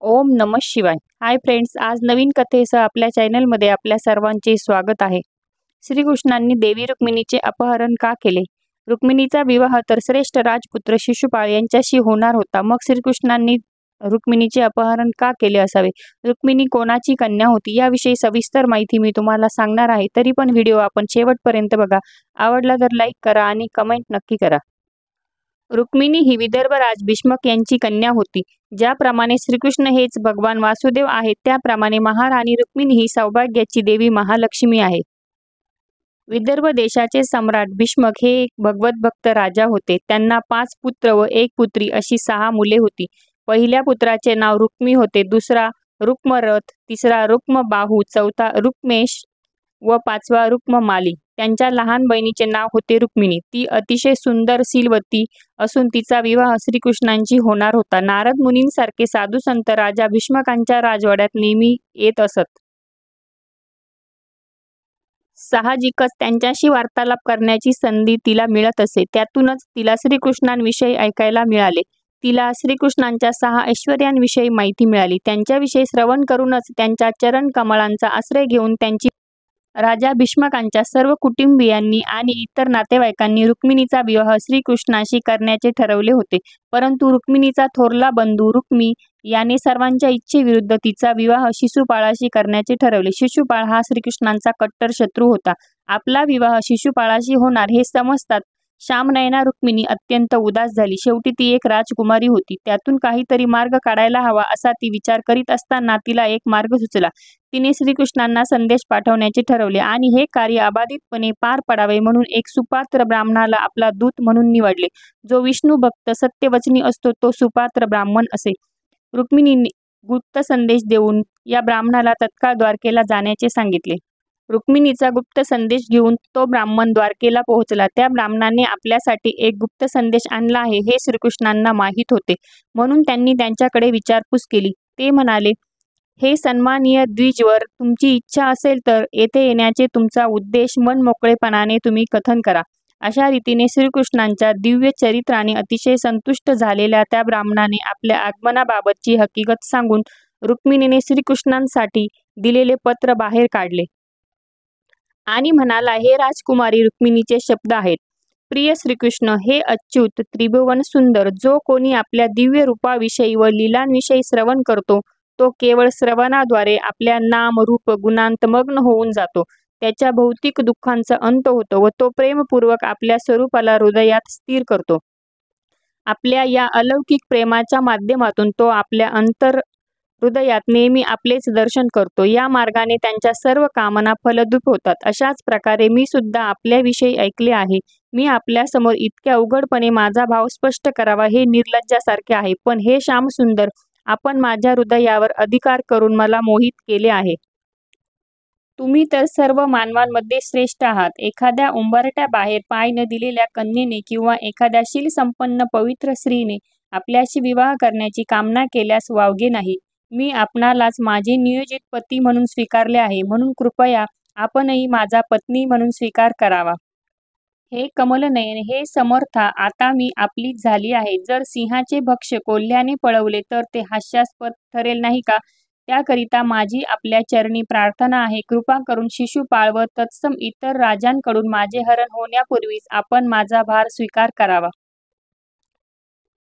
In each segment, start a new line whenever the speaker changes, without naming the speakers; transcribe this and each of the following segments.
ओम नमः शिवाय. Hi friends, आज नवीन कथेसह आपल्या चॅनलमध्ये आपल्या सर्वांचे स्वागत आहे. श्रीकृष्णांनी देवी रुक्मिणीचे अपहरण का केले? रुक्मिणीचा विवाह तर श्रेष्ठ राजपुत्र शिशुपाळ यांच्याशी होणार होता. मग श्रीकृष्णांनी रुक्मिणीचे अपहरण का केले असावे? रुक्मिणी कोणाची कन्या होती याविषयी सविस्तर माहिती मी तुम्हाला सांगणार आहे. तरी पण व्हिडिओ आपण शेवटपर्यंत बघा. आवडला तर लाईक करा आणि कमेंट नक्की करा. रुक्मिणी ही विदर्भ राज भीष्मक यांची कन्या होती. ज्याप्रमाणे श्रीकृष्ण हेच भगवान वासुदेव आहेत, त्याप्रमाणे महाराणी रुक्मिणी ही सौभाग्याची देवी महालक्ष्मी आहे. विदर्भ देशाचे सम्राट भीष्मक हे एक भगवत भक्त राजा होते. त्यांना 5 पुत्र व 1 पुत्री अशी 6 मुले होती. पहिल्या पुत्राचे नाव रुक्मी होते, दुसरा रुक्मरथ, तिसरा रुक्मबाहू, चौथा रुक्मेश व 5वा रुक्ममाली. त्यांच्या लहान बहिणीचे नाव होते रुक्मिणी. ती अतिशय सुंदर शीलवती असून तिचा विवाह श्रीकृष्णांशी होणार होता. नारद मुनींसारखे साधू संत राजा भीष्मकांच्या राजवाड्यात नेहमी येत असत. साहजिकच त्यांच्याशी वार्तालाप करण्याची संधी तिला मिळत असे. त्यातूनच तिला श्रीकृष्णांविषयी ऐकायला मिळाले. तिला श्रीकृष्णांच्या 6 ऐश्वर्यांविषयी माहिती मिळाली. त्यांच्याविषयी श्रवण करूनच त्यांच्या चरण कमळांचा आश्रय घेऊन त्यांची राजा भीष्मकांच्या सर्व कुटुंबियांनी आणि इतर नातेवाईकांनी रुक्मिणीचा विवाह श्रीकृष्णाशी करण्याचे ठरवले होते. परंतु रुक्मिणीचा थोरला बंधू रुक्मी याने सर्वांच्या इच्छेविरुद्ध तिचा विवाह शिशुपाळाशी करण्याचे ठरवले. शिशुपाळ हा श्रीकृष्णांचा कट्टर शत्रू होता. आपला विवाह शिशुपाळाशी होणार हे समजतात श्यामनयना रुक्मिणी अत्यंत उदास झाली. शेवटी ती एक राजकुमारी होती. त्यातून काहीतरी मार्ग काढायला हवा असा ती विचार करीत असताना तिला एक मार्ग सुचला. तिने श्रीकृष्णांना संदेश पाठवण्याचे ठरवले आणि हे कार्य अबाधितपणे पार पडावे म्हणून एक सुपात्र ब्राह्मणाला आपला दूत म्हणून निवडले. जो विष्णू भक्त सत्यवचनी असतो तो सुपात्र ब्राह्मण असे. रुक्मिणीने गुप्त संदेश देऊन या ब्राह्मणाला तत्काळ द्वारकेला जाण्याचे सांगितले. रुक्मिणीचा गुप्त संदेश घेऊन तो ब्राह्मण द्वारकेला पोहोचला. त्या ब्राह्मणाने आपल्यासाठी एक गुप्त संदेश आणला आहे हे श्रीकृष्णांना माहीत होते, म्हणून त्यांनी त्यांच्याकडे विचारपूस केली. ते म्हणाले, हे सन्माननीय द्विजवर, तुमची इच्छा असेल तर येथे येण्याचे तुमचा उद्देश मनमोकळेपणाने तुम्ही कथन करा. अशा रीतीने श्रीकृष्णांच्या दिव्य चरित्राने अतिशय संतुष्ट झालेल्या त्या ब्राह्मणाने आपल्या आगमनाबाबतची हकीकत सांगून रुक्मिणीने श्रीकृष्णांसाठी दिलेले पत्र बाहेर काढले आणि म्हणाला, हे राजकुमारी रुक्मिणीचे शब्द आहेत. प्रिय श्रीकृष्ण, हे अच्युत त्रिभुवन सुंदर, जो कोणी आपल्या दिव्य रूपाविषयी व लीलांविषयी श्रवण करतो तो केवळ श्रवणाद्वारे आपल्या नाम रूप गुणांत मग्न होऊन जातो. त्याच्या भौतिक दुःखांचा अंत होतो व तो प्रेमपूर्वक आपल्या स्वरूपाला हृदयात स्थिर करतो. आपल्या या अलौकिक प्रेमाच्या माध्यमातून तो आपल्या अंतर हृदयात नेहमी आपलेच दर्शन करतो. या मार्गाने त्यांच्या सर्व कामना फलद्रूप होतात. अशाच प्रकारे मी सुद्धा आपल्याविषयी ऐकले आहे. मी आपल्यासमोर इतक्या उघडपणे माझा भाव स्पष्ट करावा हे निर्लज्जासारखे आहे. पण हे श्यामसुंदर, आपण माझ्या हृदयावर अधिकार करून मला मोहित केले आहे. तुम्ही तर सर्व मानवांमध्ये श्रेष्ठ आहात. एखाद्या उंबरठ्या बाहेर पाय न दिलेल्या कन्येने किंवा एखाद्या शीलसंपन्न पवित्र स्त्रीने आपल्याशी विवाह करण्याची कामना केल्यास वावगे नाही. मी आपणालाच माझे नियोजित पती म्हणून स्वीकारले आहे, म्हणून कृपया आपणही माझा पत्नी म्हणून स्वीकार करावा. हे कमलनयन, हे समर्था, आता मी आपलीच झाली आहे. जर सिंहाचे भक्ष्य कोल्ह्याने पळवले तर ते हास्यास्पद ठरेल नाही का? त्याकरिता माझी आपल्या चरणी प्रार्थना आहे. कृपा करून शिशुपाळ व तत्सम इतर राजांकडून माझे हरण होण्यापूर्वीच आपण माझा भार स्वीकार करावा.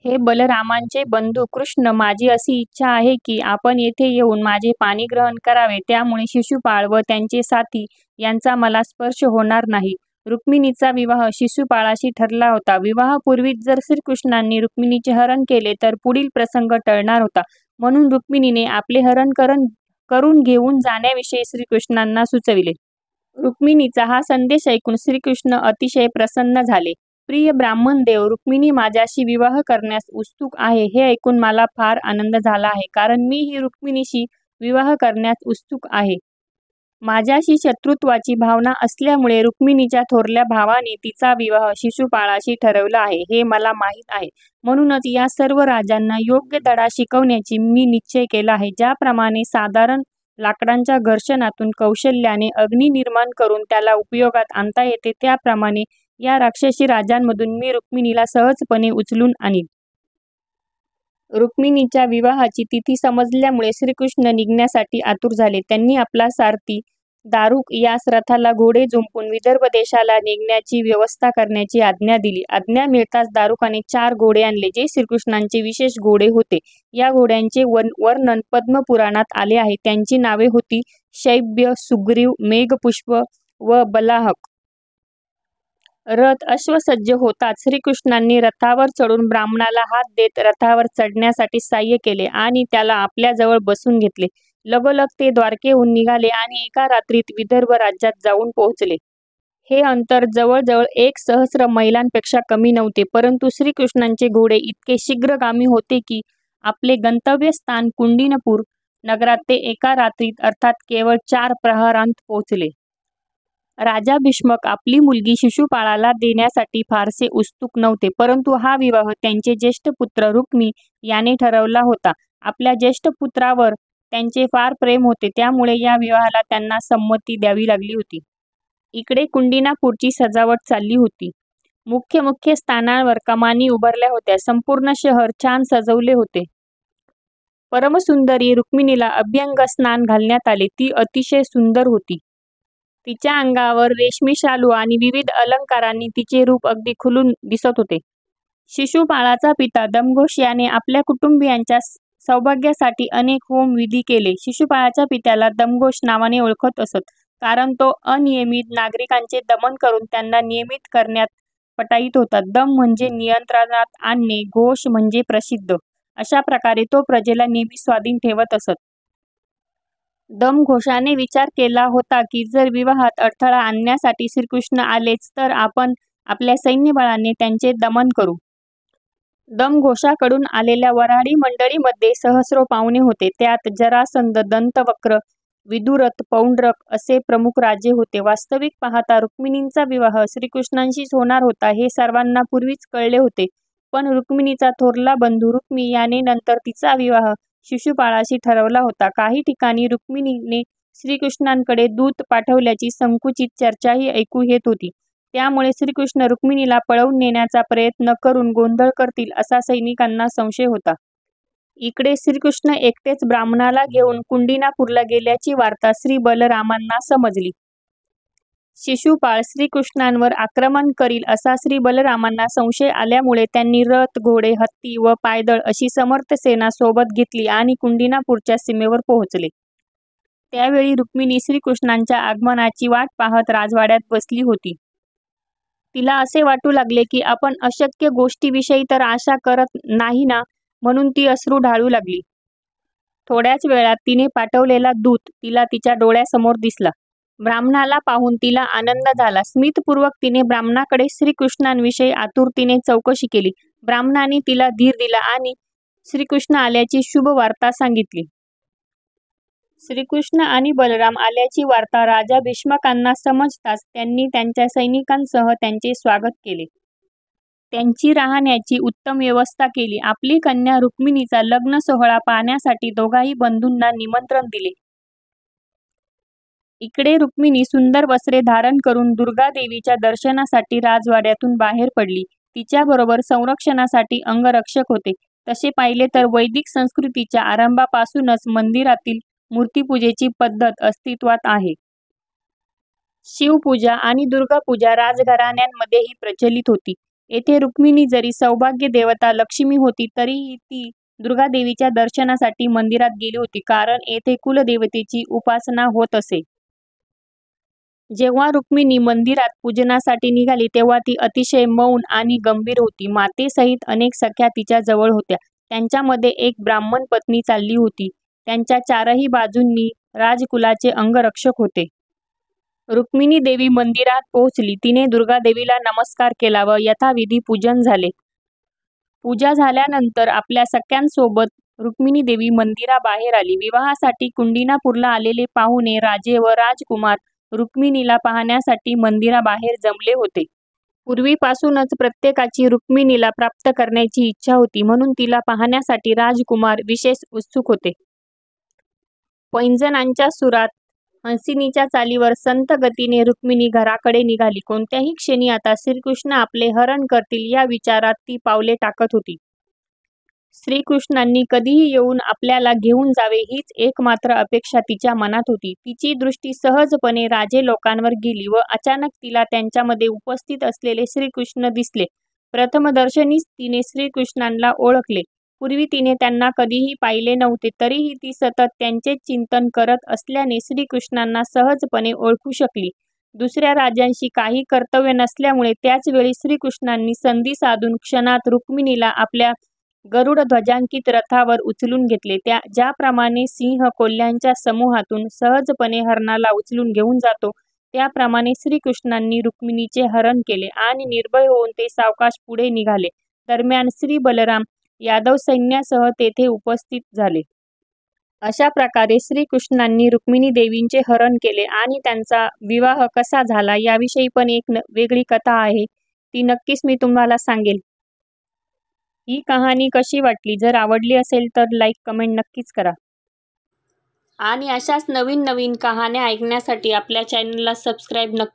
हे बलरामांचे बंधू कृष्ण, माझी अशी इच्छा आहे की आपण येथे येऊन माझे पाणी ग्रहण करावे. त्यामुळे शिशुपाळ व त्यांचे साथी यांचा मला स्पर्श होणार नाही. रुक्मिणीचा विवाह शिशुपाळाशी ठरला होता. विवाहापूर्वीच जर श्रीकृष्णांनी रुक्मिणीचे हरण केले तर पुढील प्रसंग टळणार होता. म्हणून रुक्मिणीने आपले हरण करून घेऊन जाण्याविषयी श्रीकृष्णांना सुचविले. रुक्मिणीचा हा संदेश ऐकून श्रीकृष्ण अतिशय प्रसन्न झाले. प्रिय ब्राह्मण देव, रुक्मिणी माझ्याशी विवाह करण्यास उत्सुक आहे हे ऐकून मला फार आनंद झाला आहे, कारण मी ही रुक्मिणीशी विवाह करण्यास उत्सुक आहे. माझ्याशी शत्रुत्वाची भावना असल्यामुळे रुक्मिणीच्या थोरल्या भावाने तिचा विवाह शिशुपाळाशी ठरवला आहे हे मला माहीत आहे. म्हणूनच या सर्व राजांना योग्य धडा शिकवण्याची मी निश्चय केला आहे. ज्याप्रमाणे साधारण लाकडांच्या घर्षणातून कौशल्याने अग्नी निर्माण करून त्याला उपयोगात आणता येते, त्याप्रमाणे या राक्षसी राजांमधून मी रुक्मिणीला सहजपणे उचलून आणीन. रुक्मिणीच्या विवाहाची तिथी समजल्यामुळे श्रीकृष्ण निघण्यासाठी आतुर झाले. त्यांनी आपला सारथी दारुक यास रथाला घोडे जुंपून विदर्भ देशाला निघण्याची व्यवस्था करण्याची आज्ञा दिली. आज्ञा मिळताच दारुकाने 4 घोडे आणले, जे श्रीकृष्णांचे विशेष घोडे होते. या घोड्यांचे वर्णन पद्मपुराणात आले आहे. त्यांची नावे होती शैब्य, सुग्रीव, मेघपुष्प व बलाहक. रथ अश्वसज्ज होताच श्रीकृष्णांनी रथावर चढून ब्राह्मणाला हात देत रथावर चढण्यासाठी साह्य केले आणि त्याला आपल्याजवळ बसून घेतले. लगोलग ते द्वारकेहून निघाले आणि एका रात्रीत विदर्भ राज्यात जाऊन पोहोचले. हे अंतर जवळजवळ 1,000 मैलांपेक्षा कमी नव्हते, परंतु श्रीकृष्णांचे घोडे इतके शीघ्रगामी होते की आपले गंतव्यस्थान कुंडिनपूर नगरात ते एका रात्रीत अर्थात केवळ 4 प्रहरांत पोहोचले. राजा भीष्मक आपली मुलगी शिशुपाळाला देण्यासाठी फारसे उत्सुक नव्हते, परंतु हा विवाह त्यांचे ज्येष्ठ पुत्र रुक्मी याने ठरवला होता. आपल्या ज्येष्ठ पुत्रावर त्यांचे फार प्रेम होते, त्यामुळे या विवाहाला त्यांना संमती द्यावी लागली होती. इकडे कुंडिनापूरची सजावट चालली होती. मुख्य स्थानांवर कमानी उभारल्या होत्या. संपूर्ण शहर छान सजवले होते. परमसुंदरी रुक्मिणीला अभ्यंग स्नान घालण्यात आले. ती अतिशय सुंदर होती. तिच्या अंगावर रेशमी शालू आणि विविध अलंकारांनी तिचे रूप अगदी खुलून दिसत होते. शिशुपाळाचा पिता दमघोष याने आपल्या कुटुंबियांच्या सौभाग्यासाठी अनेक होम विधी केले. शिशुपाळाच्या पित्याला दमघोष नावाने ओळखत असत, कारण तो अनियमित नागरिकांचे दमन करून त्यांना नियमित करण्यात पटाईत होता. दम म्हणजे नियंत्रणात आणणे, घोष म्हणजे प्रसिद्ध. अशा प्रकारे तो प्रजेला नेहमी स्वाधीन ठेवत असत. दमघोषाने विचार केला होता की जर विवाहात अडथळा आणण्यासाठी श्रीकृष्ण आलेच तर आपण आपल्या सैन्यबळाने त्यांचे दमन करू. दमघोषाकडून आलेल्या वऱ्हाडी मंडळीमध्ये सहस्रो पाहुणे होते. त्यात जरासंध, दंतवक्र, विदुरथ, पौंड्रक असे प्रमुख राजे होते. वास्तविक पाहता रुक्मिणींचा विवाह श्रीकृष्णांशीच होणार होता हे सर्वांना पूर्वीच कळले होते, पण रुक्मिणीचा थोरला बंधू रुक्मी याने नंतर तिचा विवाह शिशुपाळाशी ठरवला होता. काही ठिकाणी रुक्मिणीने श्रीकृष्णांकडे दूत पाठवल्याची संकुचित चर्चाही ऐकू येत होती. त्यामुळे श्रीकृष्ण रुक्मिणीला पळवून नेण्याचा प्रयत्न करून गोंधळ करतील असा सैनिकांना संशय होता. इकडे श्रीकृष्ण एकटेच ब्राह्मणाला घेऊन कुंडिनापूरला गेल्याची वार्ता श्री बलरामांना समजली. शिशुपाळ श्रीकृष्णांवर आक्रमण करील असा श्री बलरामांना संशय आल्यामुळे त्यांनी रथ, घोडे, हत्ती व पायदळ अशी समर्थ सेना सोबत घेतली आणि कुंडिनापूरच्या सीमेवर पोहोचले. त्यावेळी रुक्मिणी श्रीकृष्णांच्या आगमनाची वाट पाहत राजवाड्यात बसली होती. तिला असे वाटू लागले की आपण अशक्य गोष्टीविषयी तर आशा करत नाही ना, म्हणून ती अश्रू ढाळू लागली. थोड्याच वेळात तिने पाठवलेला दूत तिला तिच्या डोळ्यासमोर दिसला. ब्राह्मणाला पाहून तिला आनंद झाला. स्मितपूर्वक तिने ब्राह्मणाकडे श्रीकृष्णांविषयी आतुरतेने चौकशी केली. ब्राह्मणाने तिला धीर दिला आणि श्रीकृष्ण आल्याची शुभ वार्ता सांगितली. श्रीकृष्ण आणि बलराम आल्याची वार्ता राजा भीष्मकांना समजताच त्यांनी त्यांच्या सैनिकांसह त्यांचे स्वागत केले. त्यांची राहण्याची उत्तम व्यवस्था केली. आपली कन्या रुक्मिणीचा लग्न सोहळा पाहण्यासाठी दोघाही बंधूंना निमंत्रण दिले. इकडे रुक्मिणी सुंदर वस्त्रे धारण करून दुर्गादेवीच्या दर्शनासाठी राजवाड्यातून बाहेर पडली. तिच्याबरोबर संरक्षणासाठी अंगरक्षक होते. तसे पाहिले तर वैदिक संस्कृतीच्या आरंभापासूनच मंदिरातील मूर्तिपूजेची पद्धत अस्तित्वात आहे. शिवपूजा आणि दुर्गापूजा राजघराण्यांमध्येही प्रचलित होती. येथे रुक्मिणी जरी सौभाग्य देवता लक्ष्मी होती, तरीही ती दुर्गादेवीच्या दर्शनासाठी मंदिरात गेली होती, कारण येथे कुलदेवतेची उपासना होत असे. जेव्हा रुक्मिणी मंदिरात पूजनासाठी निघाली तेव्हा ती अतिशय मौन आणि गंभीर होती. मातेसहित अनेक सख्या तिच्या जवळ होत्या. त्यांच्यामध्ये एक ब्राह्मण पत्नी चालली होती. त्यांच्या चारही बाजूंनी राजकुलाचे अंगरक्षक होते. रुक्मिणी देवी मंदिरात पोहोचली. तिने दुर्गादेवीला नमस्कार केला व यथाविधी पूजन झाले. पूजा झाल्यानंतर आपल्या सख्यांसोबत रुक्मिणी देवी मंदिराबाहेर आली. विवाहासाठी कुंडिनापूरला आलेले पाहुणे, राजे व राजकुमार रुक्मिणीला पाहण्यासाठी मंदिराबाहेर जमले होते. पूर्वीपासूनच प्रत्येकाची रुक्मिणीला प्राप्त करण्याची इच्छा होती, म्हणून तिला पाहण्यासाठी राजकुमार विशेष उत्सुक होते. पैंजणांच्या सुरात, हंसिनीच्या चालीवर संथ गतीने रुक्मिणी घराकडे निघाली. कोणत्याही क्षणी आता श्रीकृष्ण आपले हरण करतील या विचारात ती पावले टाकत होती. श्रीकृष्णांनी कधीही येऊन आपल्याला घेऊन जावे हीच एकमात्र अपेक्षा तिच्या मनात होती. तिची दृष्टी सहजपणे राजे लोकांवर गेली व अचानक तिला त्यांच्यामध्ये उपस्थित असलेले श्रीकृष्ण दिसले. प्रथमदर्शनीच तिने श्रीकृष्णांना ओळखले. पूर्वी तिने त्यांना कधीही पाहिले नव्हते, तरीही ती सतत त्यांचेच चिंतन करत असल्याने श्रीकृष्णांना सहजपणे ओळखू शकली. दुसऱ्या राजांशी काही कर्तव्य नसल्यामुळे त्याच वेळी श्रीकृष्णांनी संधी साधून क्षणात रुक्मिणीला आपल्या गरुड ध्वजांकित रथावर उचलून घेतले. ज्याप्रमाणे सिंह कोल्ह्यांच्या समूहातून सहजपणे हरणाला उचलून घेऊन जातो, त्याप्रमाणे श्रीकृष्णांनी रुक्मिणीचे हरण केले आणि निर्भय होऊन ते सावकाश पुढे निघाले. दरम्यान श्री बलराम यादव सैन्यासह तेथे उपस्थित झाले. अशा प्रकारे श्रीकृष्णांनी रुक्मिणी देवींचे हरण केले आणि त्यांचा विवाह कसा झाला याविषयी पण एक वेगळी कथा आहे, ती नक्कीच मी तुम्हाला सांगेल. ही कहाणी कशी वाटली? जर आवडली असेल तर लाईक कमेंट नक्कीच करा. आणि अशाच नवीन नवीन कहाण्या ऐकण्यासाठी आपल्या चॅनलला सबस्क्राईब नक्की